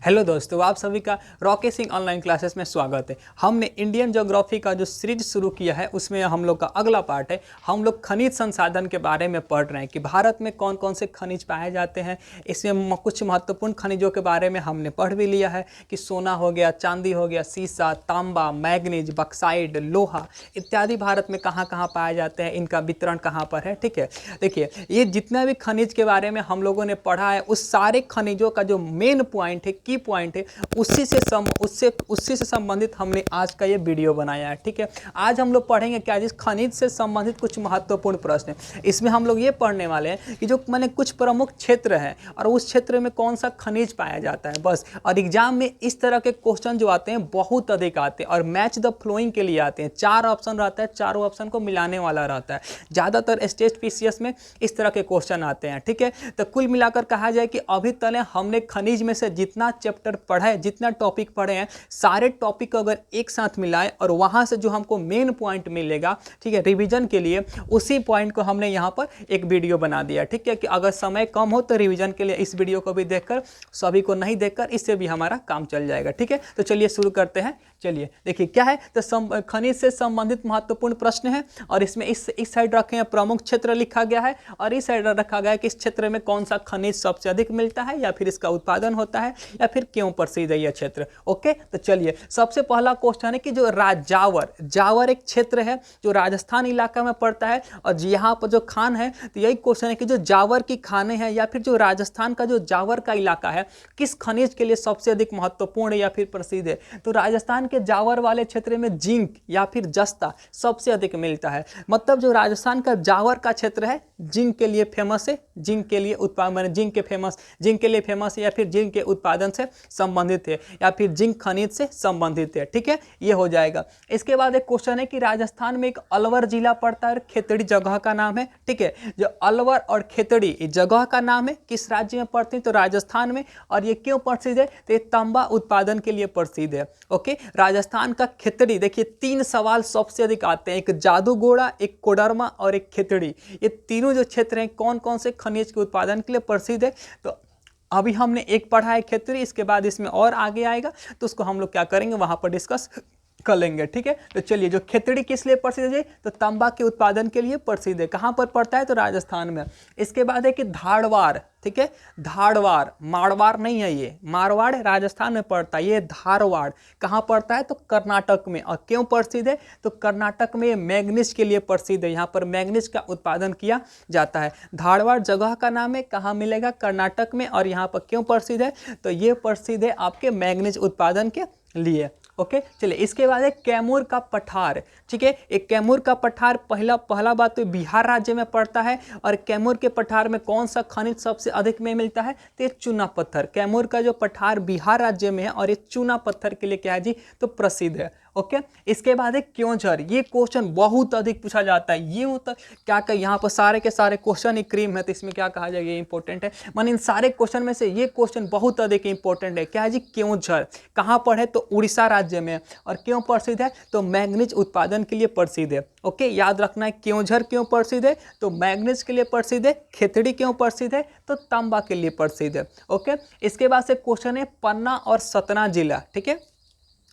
Hello दोस्तों, आप सभी का रॉकेट सिंह ऑनलाइन क्लासेस में स्वागत है। हमने इंडियन ज्योग्राफी का जो सीरीज शुरू किया है उसमें हम लोग का अगला पार्ट है। हम लोग खनिज संसाधन के बारे में पढ़ रहे हैं कि भारत में कौन कौन से खनिज पाए जाते हैं। इसमें कुछ महत्वपूर्ण खनिजों के बारे में हमने पढ़ भी लिया है कि सोना हो गया, चांदी हो गया, सीसा, तांबा, मैग्नीज, बक्साइड, लोहा इत्यादि भारत में कहाँ कहाँ पाए जाते हैं, इनका वितरण कहाँ पर है। ठीक है, देखिए ये जितना भी खनिज के बारे में हम लोगों ने पढ़ा है उस सारे खनिजों का जो मेन पॉइंट है, की पॉइंट है, उसी से संबंधित हमने आज का ये वीडियो बनाया है। ठीक है, आज हम लोग पढ़ेंगे क्या, जिस खनिज से संबंधित कुछ महत्वपूर्ण प्रश्न है। इसमें हम लोग ये पढ़ने वाले हैं कि जो मैंने कुछ प्रमुख क्षेत्र हैं और उस क्षेत्र में कौन सा खनिज पाया जाता है, बस। और एग्जाम में इस तरह के क्वेश्चन जो आते हैं बहुत अधिक आते हैं और मैच द फ्लोइंग के लिए आते हैं। 4 ऑप्शन रहता है, चारों ऑप्शन को मिलाने वाला रहता है। ज़्यादातर स्टेट पीसीएस में इस तरह के क्वेश्चन आते हैं। ठीक है, तो कुल मिलाकर कहा जाए कि अभी तक हमने खनिज में से जितना चैप्टर पढ़ा है, जितना टॉपिक पढ़े हैं, सारे टॉपिक को अगर एक साथ मिलाएं और वहां से जो हमको मेन पॉइंट मिलेगा, ठीक है, रिवीजन के लिए, उसी पॉइंट को हमने यहां पर एक वीडियो बना दिया। ठीक है, कि अगर समय कम हो तो रिवीजन के लिए इस वीडियो को भी देखकर, सभी को नहीं देखकर, इससे भी हमारा काम चल जाएगा। ठीक है, तो चलिए शुरू करते हैं। चलिए देखिए क्या है, तो खनिज से संबंधित महत्वपूर्ण प्रश्न है और इसमें इस साइड रखे हैं प्रमुख क्षेत्र लिखा गया है और इस साइड रखा गया है कि इस क्षेत्र में कौन सा खनिज सबसे अधिक मिलता है या फिर इसका उत्पादन होता है या फिर क्यों प्रसिद्ध है यह क्षेत्र। ओके, तो चलिए सबसे पहला क्वेश्चन है कि जो जावर एक क्षेत्र है जो राजस्थान इलाका में पड़ता है और यहाँ पर जो खान है, तो यही क्वेश्चन है कि जो जावर की खाने हैं या फिर जो राजस्थान का जो जावर का इलाका है किस खनिज के लिए सबसे अधिक महत्वपूर्ण है या फिर प्रसिद्ध है। तो राजस्थान के जावर वाले क्षेत्र में जिंक या फिर जस्ता सबसे अधिक मिलता है। मतलब जो राजस्थान का जावर का क्षेत्र है जिंक के लिए फेमस है, जिंक के लिए उत्पादन, जिंक के लिए फेमस है या फिर जिंक के उत्पादन से संबंधित है या फिर जिंक खनिज से संबंधित है। ठीक है, ये हो जाएगा। इसके बाद एक क्वेश्चन है कि राजस्थान में एक अलवर जिला पड़ता है और खेतड़ी जगह का नाम है। ठीक है, जो अलवर और खेतड़ी जगह का नाम है किस राज्य में पड़ती है, तो राजस्थान में। और ये क्यों प्रसिद्ध है, तो ये तांबा उत्पादन के लिए प्रसिद्ध है। ओके, राजस्थान का खेतड़ी, देखिए 3 सवाल सबसे अधिक आते हैं, एक जादूगोड़ा, एक कोडरमा और एक खेतड़ी। ये तीनों जो क्षेत्र हैं कौन कौन से खनिज के उत्पादन के लिए प्रसिद्ध है। तो अभी हमने एक पढ़ा है खेतड़ी, इसके बाद इसमें और आगे आएगा तो उसको हम लोग क्या करेंगे वहां पर डिस्कस कर लेंगे। ठीक है, तो चलिए जो खेतड़ी किस लिए प्रसिद्ध है, तो तांबा के उत्पादन के लिए प्रसिद्ध है। कहां पर पड़ता है, तो राजस्थान में। इसके बाद है कि धारवाड़, ठीक है, धारवाड़, मारवाड़ नहीं है, ये मारवाड़ राजस्थान में पड़ता है, ये धारवाड़ कहां पड़ता है, तो कर्नाटक में। और क्यों प्रसिद्ध है, तो कर्नाटक में मैग्नीज के लिए प्रसिद्ध है, यहाँ पर मैग्नीज का उत्पादन किया जाता है। धारवाड़ जगह का नाम है, कहाँ मिलेगा, कर्नाटक में। और यहाँ पर क्यों प्रसिद्ध है, तो ये प्रसिद्ध है आपके मैग्नीज उत्पादन के लिए। ओके, चलिए इसके बाद है कैमूर का पठार। ठीक है, एक कैमूर का पठार पहला बात तो बिहार राज्य में पड़ता है और कैमूर के पठार में कौन सा खनिज सबसे अधिक में मिलता है, तो ये चूना पत्थर। कैमूर का जो पठार बिहार राज्य में है और ये चूना पत्थर के लिए क्या है जी, तो प्रसिद्ध है। ओके, इसके बाद है क्योंझर। ये क्वेश्चन बहुत अधिक पूछा जाता है। ये होता क्या क्या, यहाँ पर सारे के सारे क्वेश्चन ही क्रीम है, तो इसमें क्या कहा जाएगा, ये इंपॉर्टेंट है। मान इन सारे क्वेश्चन में से ये क्वेश्चन बहुत अधिक इंपॉर्टेंट है। क्या है जी, क्योंझर कहाँ पर है, तो उड़ीसा राज्य में। और क्यों प्रसिद्ध है, तो मैग्नीज उत्पादन के लिए प्रसिद्ध है। ओके, याद रखना है क्योंझर क्यों प्रसिद्ध है, तो मैग्नीज के लिए प्रसिद्ध है। खेतड़ी क्यों प्रसिद्ध है, तो तांबा के लिए प्रसिद्ध है। ओके, इसके बाद से क्वेश्चन है पन्ना और सतना जिला। ठीक है,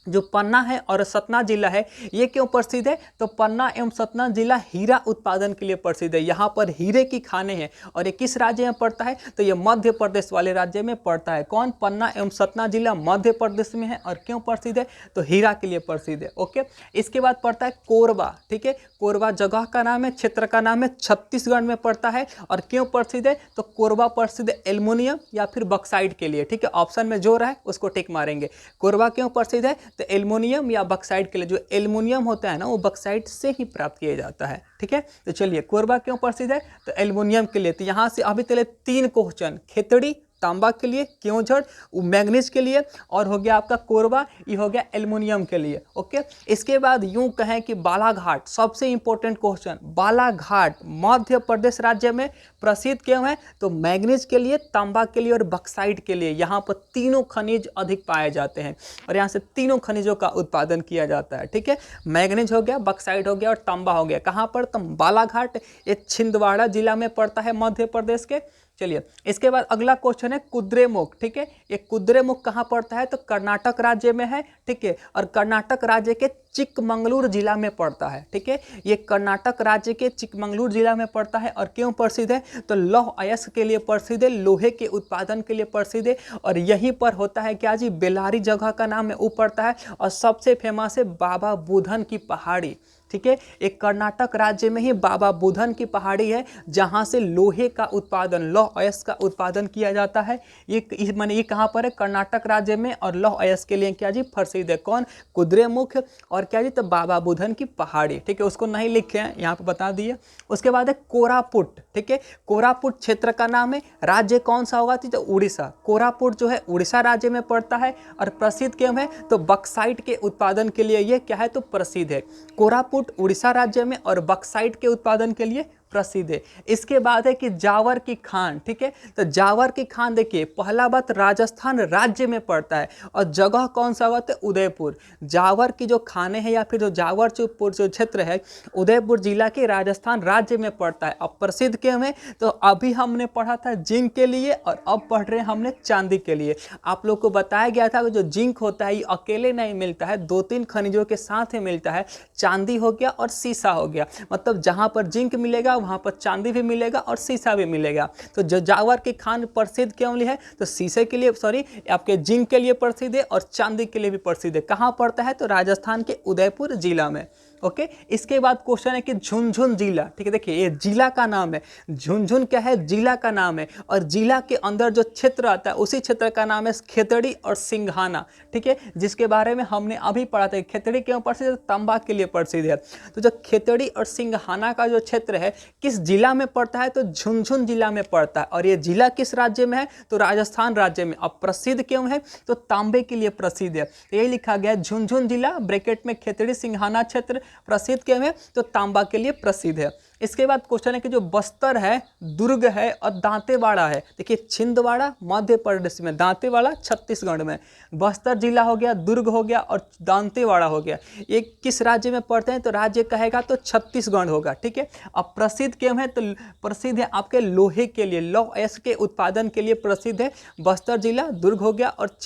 जो पन्ना है और सतना जिला है ये क्यों प्रसिद्ध है, तो पन्ना एवं सतना जिला हीरा उत्पादन के लिए प्रसिद्ध है। यहाँ पर हीरे की खानें हैं और ये किस राज्य में पड़ता है, तो ये मध्य प्रदेश वाले राज्य में पड़ता है। कौन, पन्ना एवं सतना जिला मध्य प्रदेश में है और क्यों प्रसिद्ध है, तो हीरा के लिए प्रसिद्ध है। ओके, इसके बाद पड़ता है कोरबा। ठीक है, कोरबा जगह का नाम है, क्षेत्र का नाम है, छत्तीसगढ़ में पड़ता है और क्यों प्रसिद्ध है, तो कोरबा प्रसिद्ध एल्युमिनियम या फिर बक्साइड के लिए। ठीक है, ऑप्शन में जो रहा है उसको टिक मारेंगे। कोरबा क्यों प्रसिद्ध है, तो एल्युमिनियम या बक्साइड के लिए। जो एल्युमिनियम होता है ना वो बक्साइड से ही प्राप्त किया जाता है। ठीक है, तो चलिए कोरबा क्यों प्रसिद्ध है, तो एल्युमिनियम के लिए। तो यहाँ से अभी तक 3 क्वेश्चन, खेतड़ी तांबा के लिए, क्योंझर मैग्नीज के लिए, और हो गया आपका कोरबा, ये हो गया एल्युमिनियम के लिए। ओके, इसके बाद यूं कहें कि बालाघाट सबसे इंपॉर्टेंट क्वेश्चन। बालाघाट मध्य प्रदेश राज्य में प्रसिद्ध क्यों है, तो मैग्नीज के लिए, तांबा के लिए और बक्साइड के लिए। यहाँ पर तीनों खनिज अधिक पाए जाते हैं और यहाँ से तीनों खनिजों का उत्पादन किया जाता है। ठीक है, मैग्नीज हो गया, बक्साइड हो गया और तांबा हो गया। कहाँ पर, तो बालाघाट, ये छिंदवाड़ा जिला में पड़ता है मध्य प्रदेश के। चलिए इसके बाद अगला क्वेश्चन है कुद्रेमुख, ठीक है। ये कुद्रेमुख कहाँ पड़ता है? तो कर्नाटक राज्य में है, ठीक है, और कर्नाटक राज्य के चिकमंगलूर जिला में पड़ता है, ठीक है। ये कर्नाटक राज्य के चिकमंगलूर जिला में पड़ता है और क्यों प्रसिद्ध है? तो लौह अयस्क के लिए प्रसिद्ध है, लोहे के उत्पादन के लिए प्रसिद्ध है। और यहीं पर होता है क्या जी, बेलारी जगह का नाम है वो पड़ता है। और सबसे फेमस है बाबा बुधन की पहाड़ी, ठीक है। एक कर्नाटक राज्य में ही बाबा बुधन की पहाड़ी है जहां से लोहे का उत्पादन, लौह अयस्क का उत्पादन किया जाता है। ये माने ये कहां पर है? कर्नाटक राज्य में। और लौह अयस्क के लिए क्या जी प्रसिद्ध है? कौन? कुद्रेमुख। और क्या जी? तो बाबा बुधन की पहाड़ी, ठीक है। उसको नहीं लिखे हैं, यहाँ पे बता दिए। उसके बाद है कोरापुट, ठीक है। कोरापुट क्षेत्र का नाम है। राज्य कौन सा होगा? तो उड़ीसा। कोरापुट जो है उड़ीसा राज्य में पड़ता है। और प्रसिद्ध क्यों है? तो बक्साइट के उत्पादन के लिए ये क्या है? तो प्रसिद्ध है। कोरापुट उड़ीसा राज्य में और बक्साइट के उत्पादन के लिए प्रसिद्ध है। इसके बाद है कि जावर की खान, ठीक है। तो जावर की खान देखिए, पहला बात राजस्थान राज्य में पड़ता है और जगह कौन सा होगा? तो उदयपुर। जावर की जो खाने हैं या फिर जो जावर जो क्षेत्र है उदयपुर जिला के राजस्थान राज्य में पड़ता है। अब प्रसिद्ध क्यों है? तो अभी हमने पढ़ा था जिंक के लिए और अब पढ़ रहे हैं हमने चांदी के लिए। आप लोग को बताया गया था कि जो जिंक होता है ये अकेले नहीं मिलता है, 2-3 खनिजों के साथ ही मिलता है। चांदी हो गया और सीसा हो गया, मतलब जहां पर जिंक मिलेगा वहां पर चांदी भी मिलेगा और सीसा भी मिलेगा। तो जो जावर की खान प्रसिद्ध क्यों है? तो शीशे के लिए, सॉरी, आपके जिंक के लिए प्रसिद्ध है और चांदी के लिए भी प्रसिद्ध है। कहां पड़ता है? तो राजस्थान के उदयपुर जिला में। ओके। इसके बाद क्वेश्चन है कि झुनझुन जिला, ठीक है। देखिए ये जिला का नाम है, झुनझुन क्या है? जिला का नाम है। और जिला के अंदर जो क्षेत्र आता है उसी क्षेत्र का नाम है खेतड़ी और सिंघाना, ठीक है, जिसके बारे में हमने अभी पढ़ा था। खेतड़ी क्यों प्रसिद्ध है? तांबा के लिए प्रसिद्ध है। तो जो खेतड़ी और सिंघाना का जो क्षेत्र है किस जिला में पड़ता है? तो झुनझुन जिला में पड़ता है। और ये जिला किस राज्य में है? तो राजस्थान राज्य में। अब प्रसिद्ध क्यों है? तो तांबे के लिए प्रसिद्ध है। तो यही लिखा गया झुनझुन जिला ब्रैकेट में खेतड़ी सिंघाना क्षेत्र प्रसिद्ध क्यों है? तो तांबा के लिए प्रसिद्ध है। इसके बाद क्वेश्चन है कि जो बस्तर है, दुर्ग है और दांतेवाड़ा है। देखिए छिंदवाड़ा मध्य प्रदेश में, दांतेवाड़ा छत्तीसगढ़ में। बस्तर जिला हो गया, दुर्ग हो गया और दांतेवाड़ा हो गया। ये किस राज्य में पड़ते हैं? तो राज्य कहेगा तो छत्तीसगढ़ होगा, ठीक है। अब प्रसिद्ध क्यों है? तो प्रसिद्ध है आपके लोहे के लिए, लौह अयस्क के उत्पादन के लिए प्रसिद्ध है। बस्तर जिला, दुर्ग हो गया और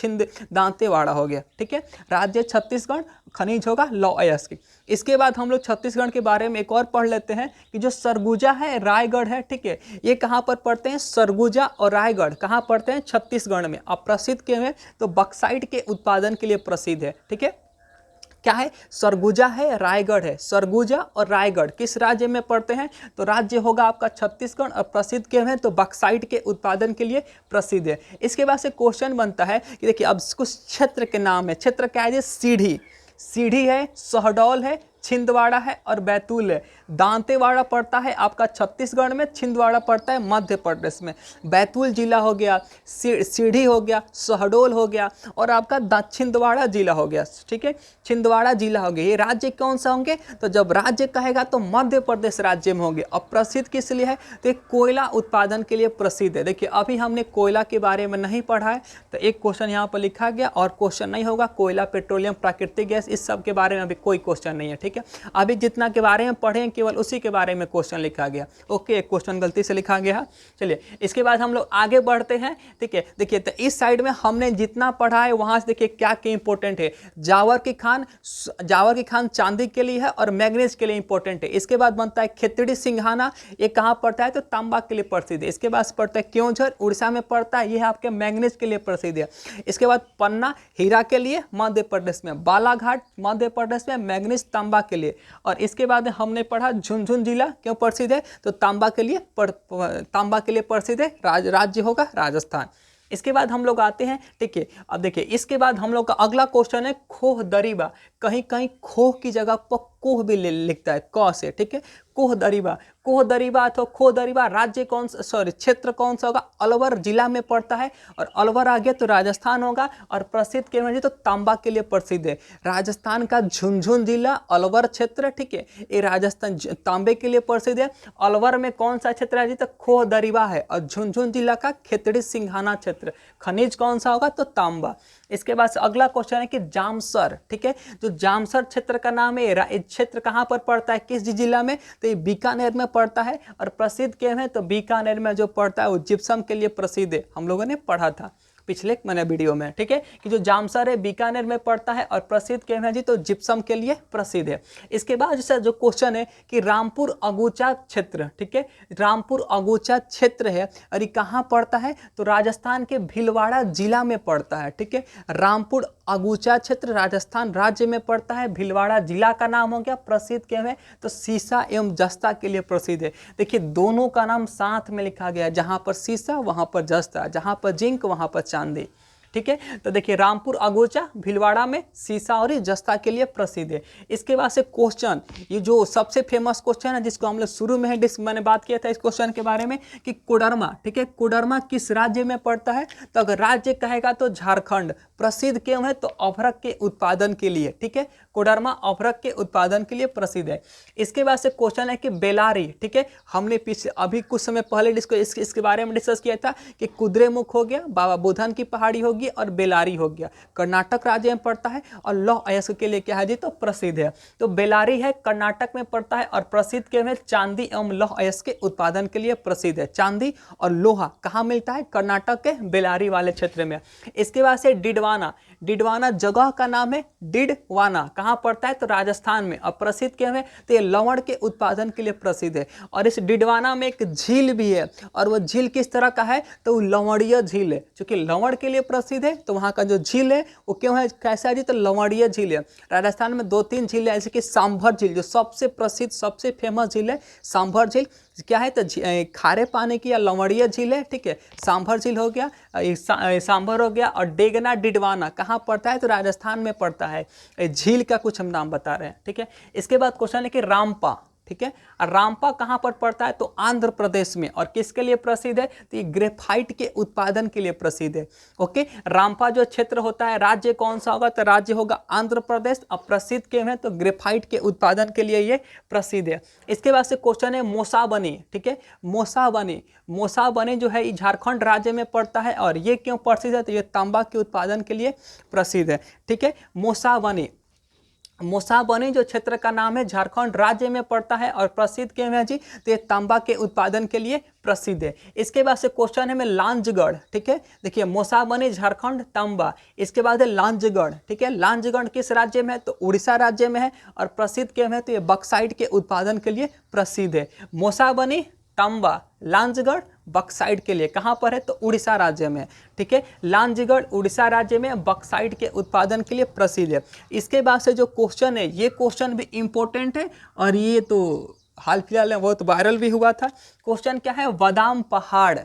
दांतेवाड़ा हो गया, ठीक है। राज्य छत्तीसगढ़, खनिज होगा लौह अयस्क। इसके बाद हम लोग छत्तीसगढ़ के बारे में एक और पढ़ लेते हैं कि जो सरगुजा है, रायगढ़ है, ठीक है, ये कहाँ पर पड़ते हैं? सरगुजा और रायगढ़ कहाँ पड़ते हैं? छत्तीसगढ़ में। अब प्रसिद्ध क्यों है? तो बक्साइट के उत्पादन के लिए प्रसिद्ध है, ठीक है। क्या है? सरगुजा है, रायगढ़ है। सरगुजा और रायगढ़ किस राज्य में पड़ते हैं? तो राज्य होगा आपका छत्तीसगढ़। और प्रसिद्ध क्यों है? तो बक्साइट के उत्पादन के लिए प्रसिद्ध है। इसके बाद से क्वेश्चन बनता है कि देखिए अब कुछ क्षेत्र के नाम है। क्षेत्र क्या है? सीढ़ी, सीढ़ी है, शहडोल है, छिंदवाड़ा है और बैतूल है। दांतेवाड़ा पड़ता है आपका छत्तीसगढ़ में, छिंदवाड़ा पड़ता है मध्य प्रदेश में। बैतूल जिला हो गया, सीढ़ी हो गया, शहडोल हो गया और आपका छिंदवाड़ा जिला हो गया, ठीक है। छिंदवाड़ा जिला हो गया। ये राज्य कौन सा होंगे? तो जब राज्य कहेगा तो मध्य प्रदेश राज्य में होंगे। अब प्रसिद्ध किस लिए है? तो एक कोयला उत्पादन के लिए प्रसिद्ध है। देखिए अभी हमने कोयला के बारे में नहीं पढ़ा है तो एक क्वेश्चन यहाँ पर लिखा गया और क्वेश्चन नहीं होगा। कोयला, पेट्रोलियम, प्राकृतिक गैस, इस सब के बारे में अभी कोई क्वेश्चन नहीं है, ठीक है। अभी जितना के बारे में पढ़े केवल उसी के बारे में क्वेश्चन लिखा गया। ओके, एक क्वेश्चन गलती से लिखा गया। चलिए इसके बाद हम लोग आगे बढ़ते हैं, ठीक है। देखिए तो इस साइड में हमने जितना पढ़ा है वहां से देखिए क्या क्या इंपॉर्टेंट है। जावर की खान चांदी के लिए है और मैग्नीज के लिए इंपॉर्टेंट है। इसके बाद बनता है खेतड़ी सिंघाना, ये कहाँ पड़ता है? तो तांबा के लिए प्रसिद्ध है। इसके बाद पड़ता है क्योंझर, उड़ीसा में पड़ता है, यह आपके मैग्नीज के लिए प्रसिद्ध है। इसके बाद पन्ना हीरा के लिए मध्य प्रदेश में, बालाघाट मध्य प्रदेश में, मैग्नीज तांबा के लिए। और इसके बाद हमने पढ़ा झुनझुन जिला क्यों प्रसिद्ध है? तो तांबा के लिए प्रसिद्ध है। राज्य होगा राजस्थान। इसके बाद हम लोग आते हैं, ठीक है। अब देखिए इसके बाद हम लोग का अगला क्वेश्चन है खोह दरीबा। कहीं कहीं खोह की जगह पर कोह भी लिखता है क से, ठीक है। कोह दरीबा अथवा खोह दरीबा राज्य कौन सा, सॉरी क्षेत्र कौन सा होगा? अलवर जिला में पड़ता है। और अलवर आ गया तो राजस्थान होगा। और प्रसिद्ध के में तो तांबा के लिए प्रसिद्ध है। राजस्थान का झुनझुन जिला, अलवर क्षेत्र, ठीक है, ये राजस्थान तांबे के लिए प्रसिद्ध है। अलवर में कौन सा क्षेत्र है जी? तो खोह दरीबा है। और झुनझुन जिला का खेतड़ी सिंघाना क्षेत्र, खनिज कौन सा होगा? तो तांबा। इसके बाद अगला क्वेश्चन है कि जामसर, ठीक है, जो जामसर क्षेत्र का नाम है, क्षेत्र कहाँ पर पड़ता है, किस जिला में? तो तो ये बीकानेर में पड़ता है। और प्रसिद्ध केव है तो बीकानेर में जो पड़ता है वो जिप्सम के लिए प्रसिद्ध है, हम लोगों ने पढ़ा था पिछले मैंने वीडियो में, ठीक है, कि जो जामसर है बीकानेर में पड़ता है और प्रसिद्ध केव है जी तो जिप्सम के लिए प्रसिद्ध है। इसके बाद जैसा जो क्वेश्चन है कि रामपुर अगुचा क्षेत्र, ठीक है, रामपुर अगुचा क्षेत्र है और ये कहाँ पड़ता है तो राजस्थान के भीलवाड़ा जिला में पड़ता है, ठीक है। रामपुर अगुचा क्षेत्र राजस्थान राज्य में पड़ता है, भीलवाड़ा जिला का नाम हो गया। प्रसिद्ध केव है तो सीसा एवं जस्ता के लिए प्रसिद्ध है। देखिए दोनों का नाम साथ में लिखा गया है, जहाँ पर सीसा वहाँ पर जस्ता, जहाँ पर जिंक वहाँ पर चांदी, ठीक है। तो देखिए रामपुर अगोचा भीलवाड़ा में सीसा और जस्ता के लिए प्रसिद्ध है। इसके बाद से क्वेश्चन, ये जो सबसे फेमस क्वेश्चन है जिसको हम लोग शुरू में मैंने बात किया था इस क्वेश्चन के बारे में कि कोडरमा, ठीक है, कोडरमा किस राज्य में पड़ता है, तो अगर राज्य कहेगा तो झारखंड। प्रसिद्ध क्यों है तो अभ्रक के उत्पादन के लिए, ठीक है, कोडरमा अभ्रक के उत्पादन के लिए प्रसिद्ध है। इसके बाद से क्वेश्चन है कि बेलारी, ठीक है, हमने पिछले अभी कुछ समय पहले इसके बारे में डिस्कस किया था कि कुद्रेमुख हो गया, बाबा बुधन की पहाड़ी होगी और बेलारी हो गया, कर्नाटक राज्य में पड़ता है और लौह अयस्क के लिए क्या है जी तो प्रसिद्ध है। तो बेलारी है कर्नाटक में पड़ता है और प्रसिद्ध क्या है चांदी एवं लौह अयस्क के उत्पादन के लिए प्रसिद्ध है। चांदी और लोहा कहाँ मिलता है, कर्नाटक के बेलारी वाले क्षेत्र में। इसके बाद से डिडवाना, डिडवाना जगह का नाम है, डिडवाना कहाँ पड़ता है तो राजस्थान में, और प्रसिद्ध क्या है तो ये लवण के उत्पादन के लिए प्रसिद्ध है। और इस डिडवाना में एक झील भी है और वो झील किस तरह का है तो लवणीय झील है, क्योंकि लवण के लिए प्रसिद्ध है तो वहाँ का जो झील है वो क्यों है, कैसा है जी तो लवणीय झील है। राजस्थान में 2-3 झील है, जैसे कि सांभर झील जो सबसे प्रसिद्ध सबसे फेमस झील है, सांभर झील क्या है तो खारे पानी की या लवणीय झील है, ठीक है, सांभर झील हो गया, सांभर हो गया। और डेगना डिडवाना कहाँ पड़ता है तो राजस्थान में पड़ता है। झील का कुछ हम नाम बता रहे हैं, ठीक है। इसके बाद क्वेश्चन है कि रामपा, ठीक है, और रामपा कहाँ पर पड़ता है तो आंध्र प्रदेश में, और किसके लिए प्रसिद्ध है तो ये ग्रेफाइट के उत्पादन के लिए प्रसिद्ध है। ओके, रामपा जो क्षेत्र होता है राज्य कौन सा होगा तो राज्य होगा आंध्र प्रदेश। अब प्रसिद्ध क्यों है तो ग्रेफाइट के उत्पादन के लिए ये प्रसिद्ध है। इसके बाद से क्वेश्चन है मोसाबनी, ठीक है, मोसाबनी, मोसाबनी जो है ये झारखंड राज्य में पड़ता है और ये क्यों प्रसिद्ध है तो ये तांबा के उत्पादन के लिए प्रसिद्ध है, ठीक है। मोसाबनी, मोसाबनी जो क्षेत्र का नाम है झारखंड राज्य में पड़ता है और प्रसिद्ध क्यों है जी तो ये तांबा के उत्पादन के लिए प्रसिद्ध है। इसके बाद से क्वेश्चन है में लांजगढ़, ठीक है, देखिए मोसाबनी झारखंड तांबा। इसके बाद है लांजगढ़, ठीक है, लांजगढ़ किस राज्य में है तो उड़ीसा राज्य में है और प्रसिद्ध क्यों है तो ये बक्साइट के उत्पादन के लिए प्रसिद्ध है। मोसाबनी, तांबा, लांजगढ़ बक्साइट के लिए कहाँ पर है तो उड़ीसा राज्य में, ठीक है, लांजगढ़ उड़ीसा राज्य में बक्साइट के उत्पादन के लिए प्रसिद्ध है। इसके बाद से जो क्वेश्चन है ये क्वेश्चन भी इम्पोर्टेंट है और ये तो हाल फिलहाल में बहुत वायरल भी हुआ था। क्वेश्चन क्या है, बादाम पहाड़,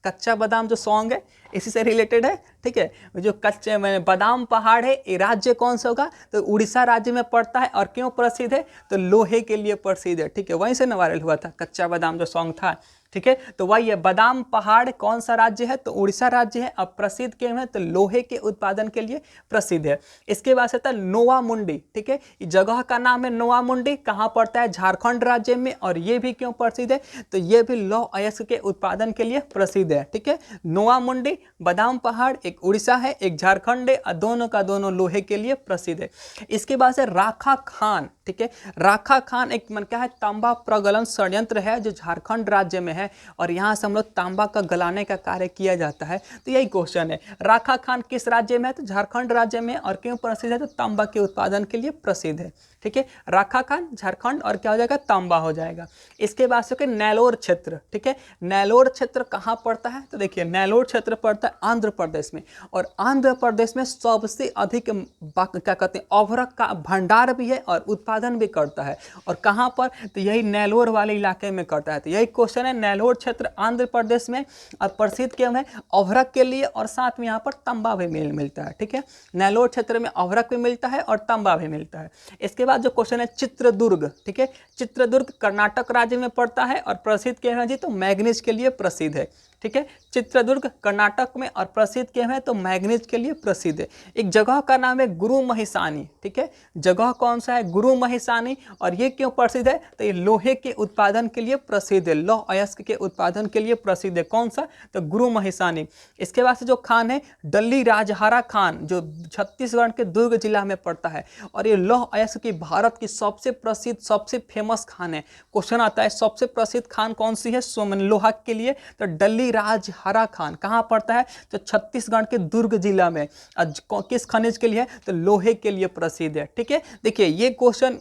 कच्चा बादाम जो सॉन्ग है इसी से रिलेटेड है, ठीक है, जो कच्चे में बादाम पहाड़ है ये राज्य कौन सा होगा तो उड़ीसा राज्य में पड़ता है और क्यों प्रसिद्ध है तो लोहे के लिए प्रसिद्ध है, ठीक है, वहीं से न वायरल हुआ था कच्चा बादाम जो सॉन्ग था, ठीक है। तो वही है बादाम पहाड़ कौन सा राज्य है तो उड़ीसा राज्य है। अब प्रसिद्ध क्यों है तो लोहे के उत्पादन के लिए प्रसिद्ध है। इसके बाद से था नोवा मुंडी, ठीक है, जगह का नाम है नोवा मुंडी, कहाँ पड़ता है झारखंड राज्य में और ये भी क्यों प्रसिद्ध है तो ये भी लौह अयस्क के उत्पादन के लिए प्रसिद्ध है, ठीक है। नोवा मुंडी, बादाम पहाड़, एक उड़ीसा है एक झारखंड है और दोनों का दोनों लोहे के लिए प्रसिद्ध है। इसके बाद से राखा खान, ठीक है, राखा खान एक मन क्या है तांबा प्रगलन संयंत्र है जो झारखंड राज्य में है और यहाँ से हम लोग तांबा का गलाने का कार्य किया जाता है। तो यही क्वेश्चन है, राखा खान किस राज्य में है तो झारखंड राज्य में और क्यों प्रसिद्ध है तो तांबा के उत्पादन के लिए प्रसिद्ध है, ठीक है। राखा खान झारखंड और क्या हो जाएगा तांबा हो जाएगा। इसके बाद से नेलोर क्षेत्र, ठीक है, नेलोर क्षेत्र कहाँ पड़ता है तो देखिए नेलोर क्षेत्र पड़ता है आंध्र प्रदेश में और आंध्र प्रदेश में सबसे अधिक क्या कहते हैं अभ्रक का भंडार भी है और उत्पादन भी करता है और कहाँ पर तो यही नेलोर वाले इलाके में करता है। तो यही क्वेश्चन है, नेलोर क्षेत्र आंध्र प्रदेश में और प्रसिद्ध क्यों है अभ्रक के लिए और साथ में यहाँ पर तांबा भी मिलता है, ठीक है, नेलोर क्षेत्र में अभ्रक भी मिलता है और तांबा भी मिलता है। इसके बाद जो क्वेश्चन है चित्रदुर्ग, ठीक है, चित्रदुर्ग कर्नाटक राज्य में पड़ता है और प्रसिद्ध क्या है जी तो मैग्नीज के लिए प्रसिद्ध है, ठीक है। चित्रदुर्ग कर्नाटक में और प्रसिद्ध क्यों है, तो मैग्नीज के लिए प्रसिद्ध है। एक जगह का नाम है गुरु महिसानी, ठीक है। जगह कौन सा है, गुरु महिसानी, और ये क्यों प्रसिद्ध है, तो ये लोहे के उत्पादन के लिए प्रसिद्ध है, लौह अयस्क के उत्पादन के लिए प्रसिद्ध है। कौन सा, तो गुरु महिसानी। इसके बाद से जो खान है डल्ली राजहारा खान, जो छत्तीसगढ़ के दुर्ग जिला में पड़ता है, और ये लौह अयस्क की भारत की सबसे प्रसिद्ध सबसे फेमस खान है। क्वेश्चन आता है सबसे प्रसिद्ध खान कौन सी है सोमन लोहा के लिए, तो डल्ली राजहारा खान कहाँ पड़ता है, तो छत्तीसगढ़ के दुर्ग जिला में। किस खनिज के लिए है, तो लोहे के लिए प्रसिद्ध है, ठीक है। देखिए ये क्वेश्चन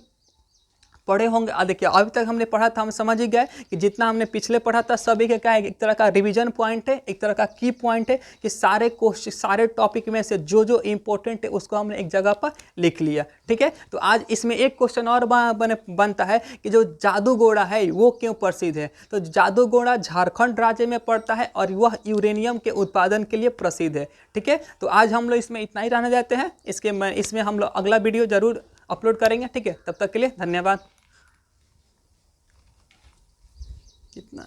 पढ़े होंगे। देखिए अभी तक हमने पढ़ा था, हम समझ ही गए कि जितना हमने पिछले पढ़ा था सभी के क्या है, एक तरह का रिवीजन पॉइंट है, एक तरह का की पॉइंट है कि सारे क्वेश्चन सारे टॉपिक में से जो जो इंपॉर्टेंट है उसको हमने एक जगह पर लिख लिया, ठीक है। तो आज इसमें एक क्वेश्चन और बनता है कि जो जादूगोड़ा है वो क्यों प्रसिद्ध है, तो जादूगोड़ा झारखंड राज्य में पड़ता है और वह यूरेनियम के उत्पादन के लिए प्रसिद्ध है, ठीक है। तो आज हम लोग इसमें इतना ही रहने देते हैं, इसमें हम लोग अगला वीडियो जरूर अपलोड करेंगे, ठीक है। तब तक के लिए धन्यवाद। कितना